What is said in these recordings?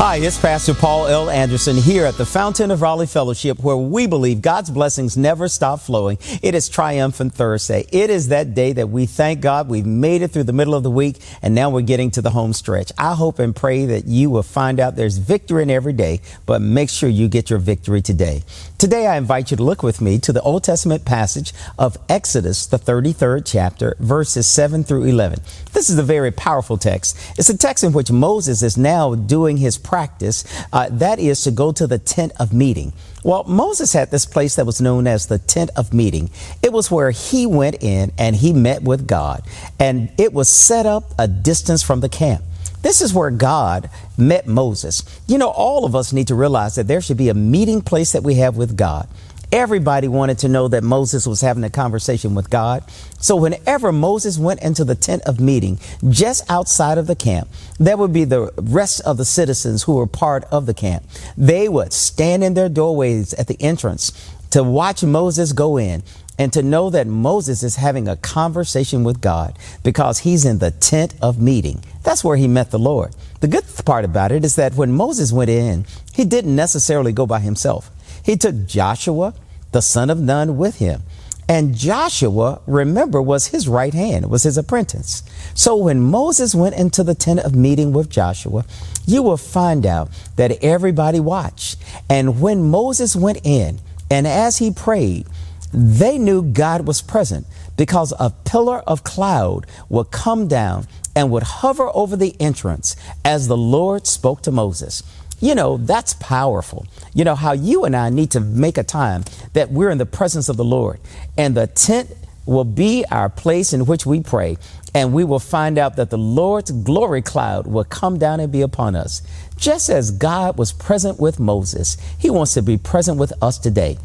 Hi, it's Pastor Paul L. Anderson here at the Fountain of Raleigh Fellowship, where we believe God's blessings never stop flowing. It is Triumphant Thursday. It is that day that we thank God we've made it through the middle of the week, and now we're getting to the home stretch. I hope and pray that you will find out there's victory in every day, but make sure you get your victory today. Today, I invite you to look with me to the Old Testament passage of Exodus, the 33rd chapter, verses 7 through 11. This is a very powerful text. It's a text in which Moses is now doing his practice, that is to go to the tent of meeting. Well, Moses had this place that was known as the tent of meeting. It was where he went in and he met with God, and it was set up a distance from the camp. This is where God met Moses. You know, all of us need to realize that there should be a meeting place that we have with God. Everybody wanted to know that Moses was having a conversation with God. So whenever Moses went into the tent of meeting, just outside of the camp, there would be the rest of the citizens who were part of the camp. They would stand in their doorways at the entrance to watch Moses go in and to know that Moses is having a conversation with God because he's in the tent of meeting. That's where he met the Lord. The good part about it is that when Moses went in, he didn't necessarily go by himself. He took Joshua, the son of Nun, with him. And Joshua, remember, was his right hand, was his apprentice. So when Moses went into the tent of meeting with Joshua, you will find out that everybody watched. And when Moses went in, and as he prayed, they knew God was present because a pillar of cloud would come down and would hover over the entrance as the Lord spoke to Moses. You know, that's powerful. You know how you and I need to make a time that we're in the presence of the Lord, and the tent will be our place in which we pray, and we will find out that the Lord's glory cloud will come down and be upon us. Just as God was present with Moses, he wants to be present with us today.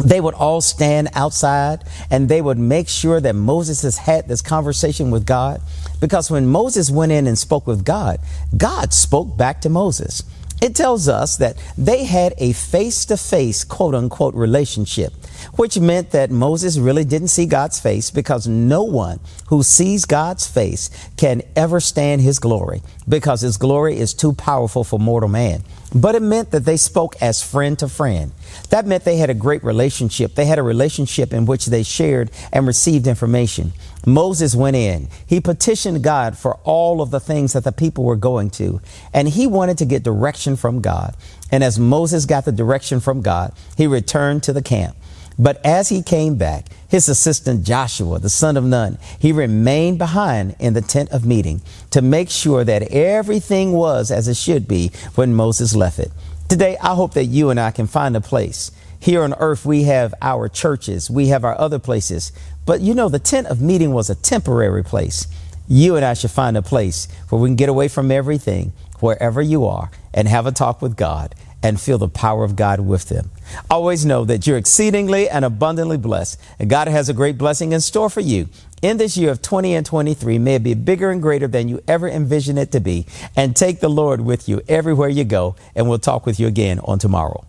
They would all stand outside and they would make sure that Moses has had this conversation with God, because when Moses went in and spoke with God, God spoke back to Moses. It tells us that they had a face-to-face, quote-unquote, relationship, which meant that Moses really didn't see God's face, because no one who sees God's face can ever stand his glory, because his glory is too powerful for mortal man. But it meant that they spoke as friend to friend. That meant they had a great relationship. They had a relationship in which they shared and received information. Moses went in. He petitioned God for all of the things that the people were going to, and he wanted to get direction from God. And as Moses got the direction from God, he returned to the camp. But as he came back, his assistant Joshua, the son of Nun, he remained behind in the tent of meeting to make sure that everything was as it should be when Moses left it. Today, I hope that you and I can find a place. Here on earth, we have our churches, we have our other places. But you know, the tent of meeting was a temporary place. You and I should find a place where we can get away from everything, wherever you are, and have a talk with God and feel the power of God with them. Always know that you're exceedingly and abundantly blessed, and God has a great blessing in store for you. In this year of 2023, may it be bigger and greater than you ever envisioned it to be, and take the Lord with you everywhere you go, and we'll talk with you again on tomorrow.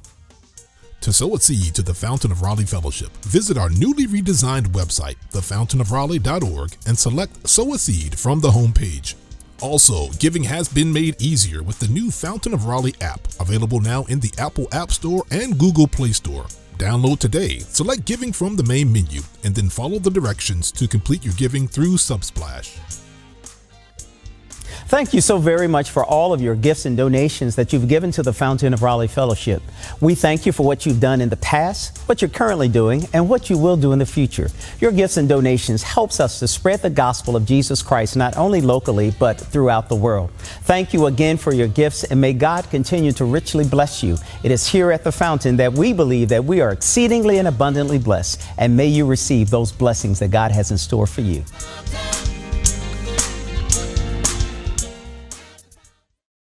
To sow a seed to the Fountain of Raleigh Fellowship, visit our newly redesigned website, thefountainofraleigh.org, and select Sow a Seed from the homepage. Also, giving has been made easier with the new Fountain of Raleigh app, available now in the Apple App Store and Google Play Store. Download today, select Giving from the main menu, and then follow the directions to complete your giving through Subsplash. Thank you so very much for all of your gifts and donations that you've given to the Fountain of Raleigh Fellowship. We thank you for what you've done in the past, what you're currently doing, and what you will do in the future. Your gifts and donations helps us to spread the gospel of Jesus Christ, not only locally, but throughout the world. Thank you again for your gifts, and may God continue to richly bless you. It is here at the Fountain that we believe that we are exceedingly and abundantly blessed, and may you receive those blessings that God has in store for you.